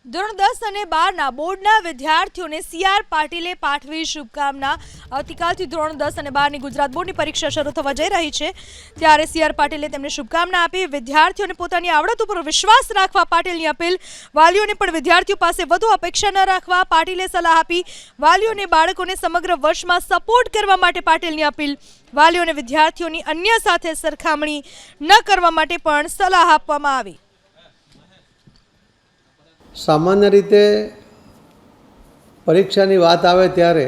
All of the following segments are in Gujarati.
ધોરણ 10 અને 12ના બોર્ડના વિદ્યાર્થીઓને સીઆર પાટીલે પાઠવી શુભકામના। આવતીકાલથી ધોરણ 10 અને 12ની ગુજરાત બોર્ડની પરીક્ષા શરૂ થવા જઈ રહી છે, ત્યારે સીઆર પાટીલે તેમને શુભકામના આપી। વિદ્યાર્થીઓને પોતાની આવડત ઉપર વિશ્વાસ રાખવા પાટીલની અપીલ। વાલીઓને પણ વિદ્યાર્થીઓ પાસે વધુ અપેક્ષા ન રાખવા પાટીલે સલાહ આપી। વાલીઓને બાળકોને સમગ્ર વર્ષમાં સપોર્ટ કરવા માટે પાટીલની અપીલ। વાલીઓને વિદ્યાર્થીઓની અન્ય સાથે સરખામણી ન કરવા માટે પણ સલાહ આપવામાં આવી। સામાન્ય રીતે પરીક્ષાની વાત આવે ત્યારે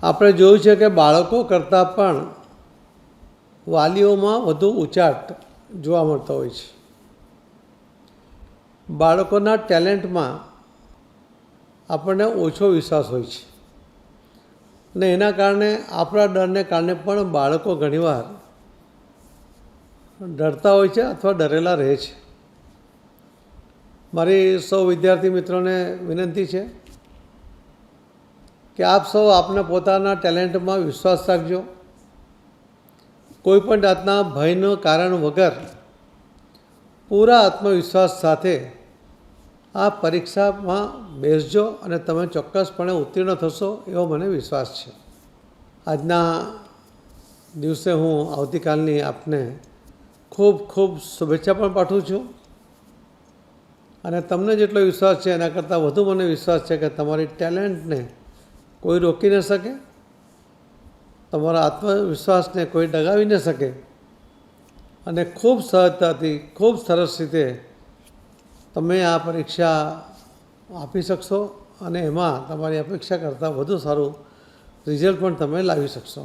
આપણે જોયું છે કે બાળકો કરતાં પણ વાલીઓમાં વધુ ઉચાટ જોવા મળતો હોય છે। બાળકોના ટેલેન્ટમાં આપણને ઓછો વિશ્વાસ હોય છે અને એના કારણે આપણા ડરને કારણે પણ બાળકો ઘણીવાર ડરતા હોય છે અથવા ડરેલા રહે છે। મારી સૌ વિદ્યાર્થી મિત્રોને વિનંતી છે કે આપ સૌ આપના પોતાના ટેલેન્ટમાં વિશ્વાસ રાખજો। કોઈપણ જાતના ભયનું કારણ વગર પૂરા આત્મવિશ્વાસ સાથે આ પરીક્ષામાં બેસજો અને તમે ચોક્કસપણે ઉત્તીર્ણ થશો એવો મને વિશ્વાસ છે। આજના દિવસે હું આવતીકાલની આપને ખૂબ ખૂબ શુભેચ્છા પણ પાઠવું છું અને તમને જેટલો વિશ્વાસ છે એના કરતાં વધુ મને વિશ્વાસ છે કે તમારી ટેલેન્ટને કોઈ રોકી ન શકે, તમારા આત્મવિશ્વાસને કોઈ ડગાવી ન શકે અને ખૂબ સહજતાથી ખૂબ સરસ રીતે તમે આ પરીક્ષા આપી શકશો અને એમાં તમારી અપેક્ષા કરતાં વધુ સારું રિઝલ્ટ પણ તમે લાવી શકશો।